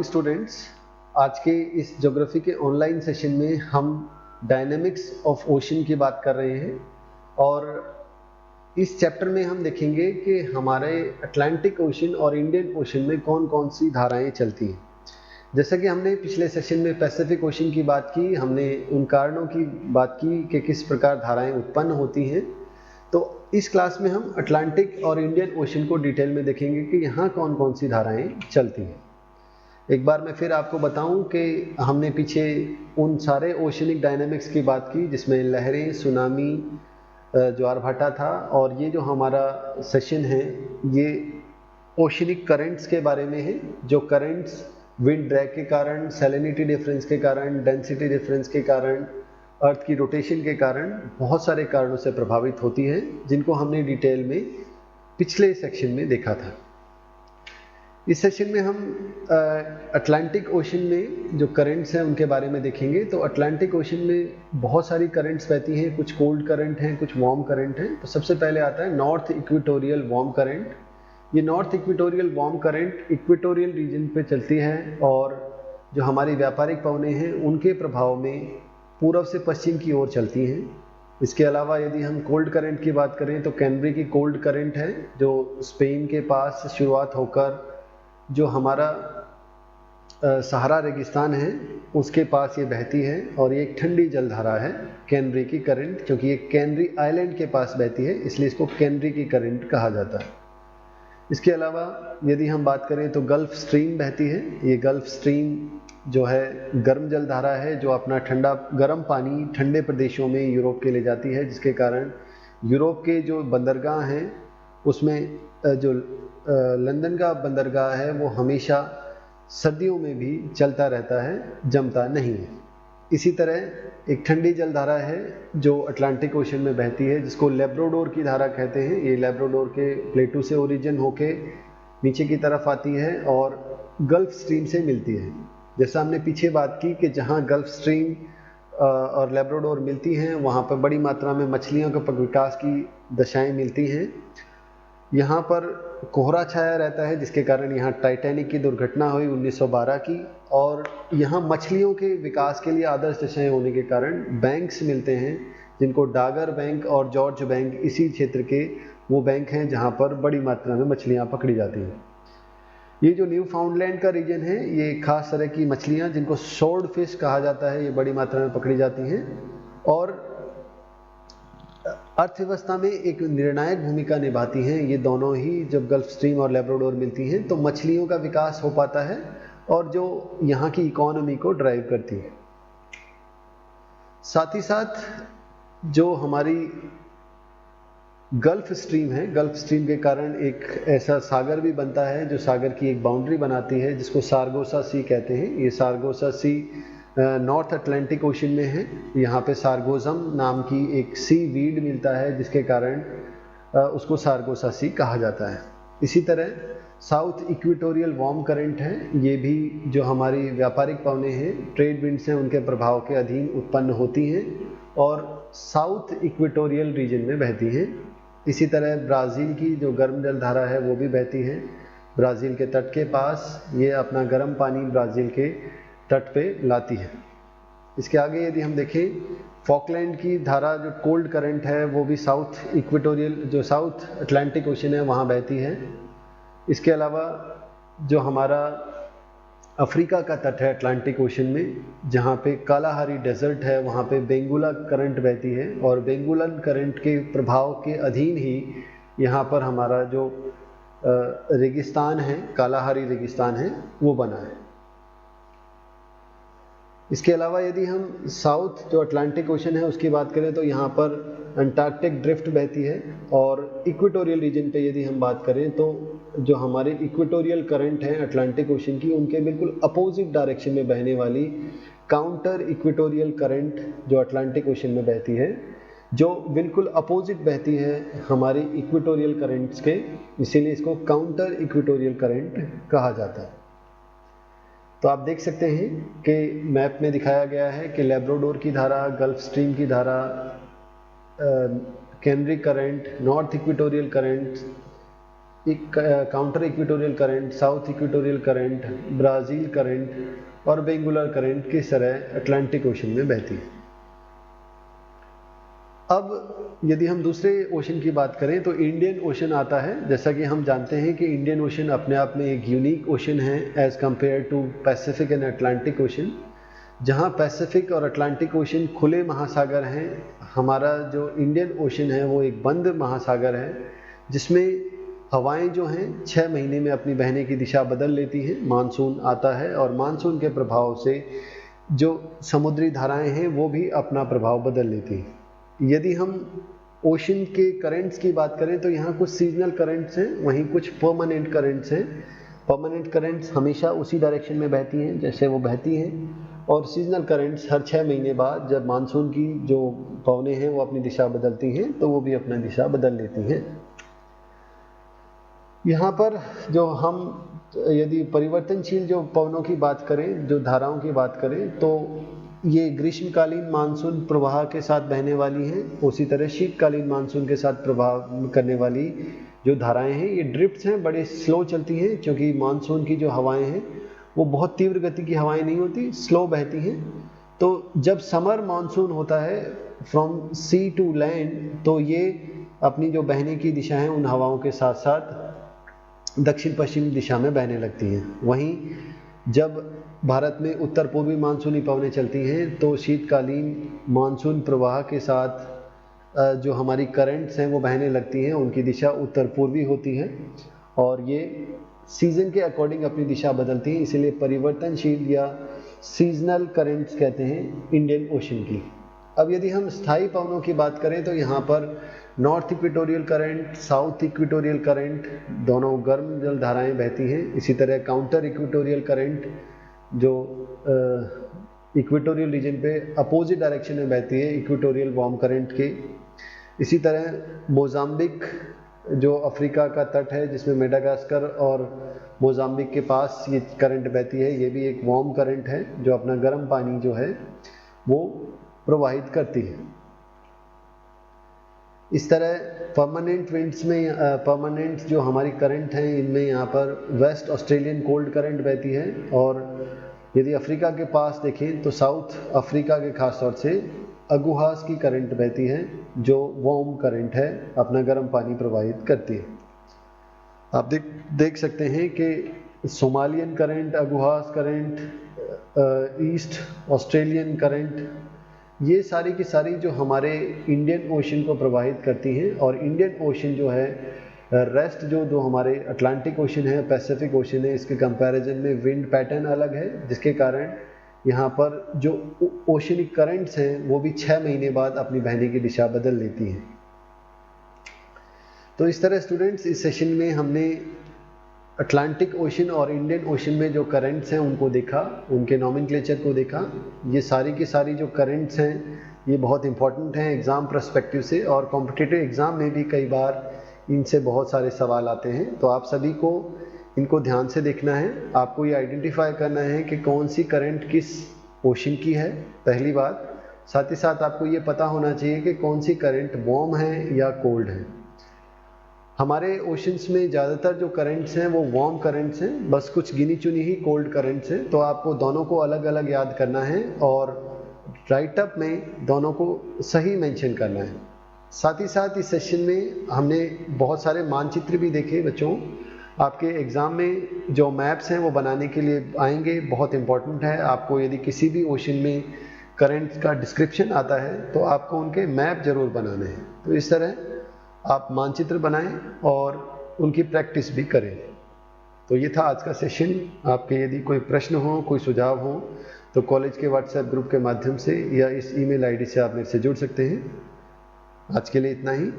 Morning students. आज के इस ज्योग्राफी के ऑनलाइन सेशन में हम डायनेमिक्स ऑफ ओशन की बात कर रहे हैं और इस चैप्टर में हम देखेंगे कि हमारे अटलांटिक ओशन और इंडियन ओशन में कौन कौन सी धाराएं चलती हैं। जैसा कि हमने पिछले सेशन में पैसिफिक ओशन की बात की, हमने उन कारणों की बात की कि किस प्रकार धाराएं उत्पन्न होती हैं। तो इस क्लास में हम अटलांटिक और इंडियन ओशन को डिटेल में देखेंगे कि यहाँ कौन कौन सी धाराएं चलती हैं। एक बार मैं फिर आपको बताऊं कि हमने पीछे उन सारे ओशनिक डायनामिक्स की बात की जिसमें लहरें, सुनामी, ज्वार-भाटा था, और ये जो हमारा सेशन है ये ओशनिक करंट्स के बारे में है। जो करंट्स विंड ड्रैग के कारण, सैलिनिटी डिफरेंस के कारण, डेंसिटी डिफरेंस के कारण, अर्थ की रोटेशन के कारण, बहुत सारे कारणों से प्रभावित होती है, जिनको हमने डिटेल में पिछले सेक्शन में देखा था। इस सेशन में हम अटलांटिक ओशन में जो करंट्स हैं उनके बारे में देखेंगे। तो अटलांटिक ओशन में बहुत सारी करंट्स बहती हैं, कुछ कोल्ड करंट हैं, कुछ वार्म करंट हैं। तो सबसे पहले आता है नॉर्थ इक्वेटोरियल वार्म करंट। ये north equatorial warm current equatorial region पे चलती है और जो हमारी व्यापारिक पवनें हैं उनके प्रभाव में पूर्व से पश्चिम की ओर चलती हैं। इसके अलावा यदि हम कोल्ड करंट की बात करें तो कैनबरी की कोल्ड करंट है जो स्पेन के पास शुरुआत होकर जो हमारा सहारा रेगिस्तान है उसके पास ये बहती है, और ये एक ठंडी जलधारा है कैनबरी की करंट। क्योंकि ये कैनरी आइलैंड के पास बहती है इसलिए इसको कैनरी की करंट कहा जाता है। इसके अलावा यदि हम बात करें तो गल्फ स्ट्रीम बहती है। ये गल्फ स्ट्रीम जो है गर्म जलधारा है जो अपना गर्म पानी ठंडे प्रदेशों में यूरोप के ले जाती है, जिसके कारण यूरोप के जो बंदरगाह हैं उसमें जो लंदन का बंदरगाह है वो हमेशा सर्दियों में भी चलता रहता है, जमता नहीं है। इसी तरह एक ठंडी जलधारा है जो अटलांटिक ओशन में बहती है जिसको लेब्राडोर की धारा कहते हैं। ये लेब्राडोर के प्लेटू से ओरिजिन होके नीचे की तरफ आती है और गल्फ स्ट्रीम से मिलती है। जैसा हमने पीछे बात की कि जहाँ गल्फ स्ट्रीम और लेब्राडोर मिलती हैं वहाँ पर बड़ी मात्रा में मछलियों के विकास की दशाएं मिलती हैं। यहाँ पर कोहरा छाया रहता है जिसके कारण यहाँ टाइटैनिक की दुर्घटना हुई 1912 की, और यहाँ मछलियों के विकास के लिए आदर्श दशाएं होने के कारण बैंक्स मिलते हैं जिनको डागर बैंक और जॉर्ज बैंक, इसी क्षेत्र के वो बैंक हैं जहाँ पर बड़ी मात्रा में मछलियाँ पकड़ी जाती हैं। ये जो न्यू फाउंडलैंड का रीजन है ये खास तरह की मछलियाँ जिनको स्वॉर्ड फिश कहा जाता है ये बड़ी मात्रा में पकड़ी जाती हैं और अर्थव्यवस्था में एक निर्णायक भूमिका निभाती हैं। ये दोनों ही जब गल्फ स्ट्रीम और लेब्राडोर मिलती हैं तो मछलियों का विकास हो पाता है और जो यहाँ की इकोनॉमी को ड्राइव करती है। साथ ही साथ जो हमारी गल्फ स्ट्रीम है, गल्फ स्ट्रीम के कारण एक ऐसा सागर भी बनता है जो सागर की एक बाउंड्री बनाती है जिसको सारगोसा सी कहते हैं। ये सारगोसा सी नॉर्थ अटलांटिक ओशन में है। यहाँ पे सारगोजम नाम की एक सी वीड मिलता है जिसके कारण उसको सारगोसा सी कहा जाता है। इसी तरह साउथ इक्वेटोरियल वार्म करंट है, ये भी जो हमारी व्यापारिक पवनें हैं, ट्रेड विंड्स हैं, उनके प्रभाव के अधीन उत्पन्न होती हैं और साउथ इक्वेटोरियल रीजन में बहती हैं। इसी तरह ब्राज़ील की जो गर्म जलधारा है वो भी बहती है ब्राज़ील के तट के पास। ये अपना गर्म पानी ब्राज़ील के तट पे लाती है। इसके आगे यदि हम देखें फॉकलैंड की धारा जो कोल्ड करंट है वो भी साउथ इक्वेटोरियल जो साउथ अटलांटिक ओशन है वहाँ बहती है। इसके अलावा जो हमारा अफ्रीका का तट है अटलांटिक ओशन में, जहाँ पे कालाहारी डेजर्ट है, वहाँ पे बेंगुला करंट बहती है और बेंगुलन करंट के प्रभाव के अधीन ही यहाँ पर हमारा जो रेगिस्तान है, कालाहारी रेगिस्तान है, वो बना है। इसके अलावा यदि हम साउथ जो अटलांटिक ओशन है उसकी बात करें तो यहाँ पर अंटार्कटिक ड्रिफ्ट बहती है और इक्वेटोरियल रीजन पे यदि हम बात करें तो जो हमारे इक्वेटोरियल करंट हैं अटलांटिक ओशन की उनके बिल्कुल अपोजिट डायरेक्शन में बहने वाली काउंटर इक्वेटोरियल करंट जो अटलांटिक ओशन में बहती है, जो बिल्कुल अपोजिट बहती है हमारी इक्वेटोरियल करंट्स के, इसीलिए इसको काउंटर इक्वेटोरियल करंट कहा जाता है। तो आप देख सकते हैं कि मैप में दिखाया गया है कि लेब्राडोर की धारा, गल्फ स्ट्रीम की धारा, Canary current, north equatorial current, एक counter equatorial current, south equatorial current, Brazil current और बेंगुलर करंट किस तरह अटलांटिक ओशन में बहती है। अब यदि हम दूसरे ओशन की बात करें तो इंडियन ओशन आता है। जैसा कि हम जानते हैं कि इंडियन ओशन अपने आप में एक यूनिक ओशन है as compared to Pacific and Atlantic ocean, जहां पैसिफिक और अटलांटिक ओशन खुले महासागर हैं। हमारा जो इंडियन ओशन है वो एक बंद महासागर है, जिसमें हवाएं जो हैं 6 महीने में अपनी बहने की दिशा बदल लेती हैं। मानसून आता है और मानसून के प्रभाव से जो समुद्री धाराएं हैं वो भी अपना प्रभाव बदल लेती हैं। यदि हम ओशन के करंट्स की बात करें तो यहाँ कुछ सीजनल करंट्स हैं, वहीं कुछ परमानेंट करंट्स हैं। परमानेंट करंट्स हमेशा उसी डायरेक्शन में बहती हैं जैसे वो बहती हैं, और सीजनल करंट्स हर 6 महीने बाद जब मानसून की जो पवनें हैं वो अपनी दिशा बदलती हैं तो वो भी अपना दिशा बदल लेती हैं। यहाँ पर जो हम यदि परिवर्तनशील जो पवनों की बात करें, जो धाराओं की बात करें, तो ये ग्रीष्मकालीन मानसून प्रवाह के साथ बहने वाली हैं। उसी तरह शीतकालीन मानसून के साथ प्रभाव करने वाली जो धाराएं हैं ये ड्रिफ्ट्स हैं, बड़े स्लो चलती हैं, क्योंकि मानसून की जो हवाएं हैं वो बहुत तीव्र गति की हवाएं नहीं होती, स्लो बहती हैं। तो जब समर मानसून होता है फ्रॉम सी टू लैंड, तो ये अपनी जो बहने की दिशा है उन हवाओं के साथ साथ दक्षिण पश्चिम दिशा में बहने लगती हैं। वहीं जब भारत में उत्तर पूर्वी मानसूनी पवनें चलती हैं तो शीतकालीन मानसून प्रवाह के साथ जो हमारी करंट्स हैं वो बहने लगती हैं, उनकी दिशा उत्तर पूर्वी होती है और ये सीज़न के अकॉर्डिंग अपनी दिशा बदलती हैं। इसीलिए परिवर्तनशील या सीजनल करंट्स कहते हैं इंडियन ओशन की। अब यदि हम स्थायी पवनों की बात करें तो यहाँ पर north equatorial current, south equatorial current, दोनों गर्म जल धाराएं बहती हैं। इसी तरह काउंटर इक्वेटोरियल करंट जो इक्वेटोरियल रीजन पे अपोजिट डायरेक्शन में बहती है इक्वेटोरियल वार्म करंट के। इसी तरह मोजाम्बिक जो अफ्रीका का तट है जिसमें मेडागास्कर और मोजाम्बिक के पास ये करंट बहती है, ये भी एक वार्म करंट है जो अपना गर्म पानी जो है वो प्रवाहित करती है। इस तरह परमानेंट विंड्स में परमानेंट जो हमारी करंट हैं इनमें यहाँ पर वेस्ट ऑस्ट्रेलियन कोल्ड करंट बहती है, और यदि अफ्रीका के पास देखें तो साउथ अफ्रीका के खास तौर से अगुहास की करंट बहती है जो वार्म करंट है, अपना गर्म पानी प्रवाहित करती है। आप देख सकते हैं कि Somalian current, Agulhas current, East Australian current, ये सारी की सारी जो हमारे इंडियन ओशन को प्रभावित करती हैं। और इंडियन ओशन जो है रेस्ट जो हमारे अटलांटिक ओशन है, पैसिफिक ओशन है, इसके कंपैरिजन में विंड पैटर्न अलग है, जिसके कारण यहाँ पर जो ओशनिक करंट्स हैं वो भी 6 महीने बाद अपनी बहने की दिशा बदल लेती हैं। तो इस तरह स्टूडेंट्स इस सेशन में हमने अटलांटिक ओशन और इंडियन ओशन में जो करंट्स हैं उनको देखा, उनके नॉमेनक्लेचर को देखा। ये सारी की सारी जो करंट्स हैं ये बहुत इंपॉर्टेंट हैं एग्ज़ाम पर्सपेक्टिव से, और कॉम्पिटिटिव एग्ज़ाम में भी कई बार इनसे बहुत सारे सवाल आते हैं। तो आप सभी को इनको ध्यान से देखना है। आपको ये आइडेंटिफाई करना है कि कौन सी करंट किस ओशन की है, पहली बात। साथ ही साथ आपको ये पता होना चाहिए कि कौन सी करंट वार्म है या कोल्ड है। हमारे ओशंस में ज़्यादातर जो करंट्स हैं वो वार्म करंट्स हैं, बस कुछ गिनी चुनी ही कोल्ड करंट्स हैं। तो आपको दोनों को अलग अलग याद करना है और राइटअप में दोनों को सही मेंशन करना है। साथ ही साथ इस सेशन में हमने बहुत सारे मानचित्र भी देखे बच्चों। आपके एग्ज़ाम में जो मैप्स हैं वो बनाने के लिए आएंगे, बहुत इंपॉर्टेंट है। आपको यदि किसी भी ओशन में करंट्स का डिस्क्रिप्शन आता है तो आपको उनके मैप ज़रूर बनाने हैं। तो इस तरह आप मानचित्र बनाएं और उनकी प्रैक्टिस भी करें। तो ये था आज का सेशन। आपके यदि कोई प्रश्न हो, कोई सुझाव हो तो कॉलेज के व्हाट्सएप ग्रुप के माध्यम से या इस ईमेल आईडी से आप मेरे से जुड़ सकते हैं। आज के लिए इतना ही।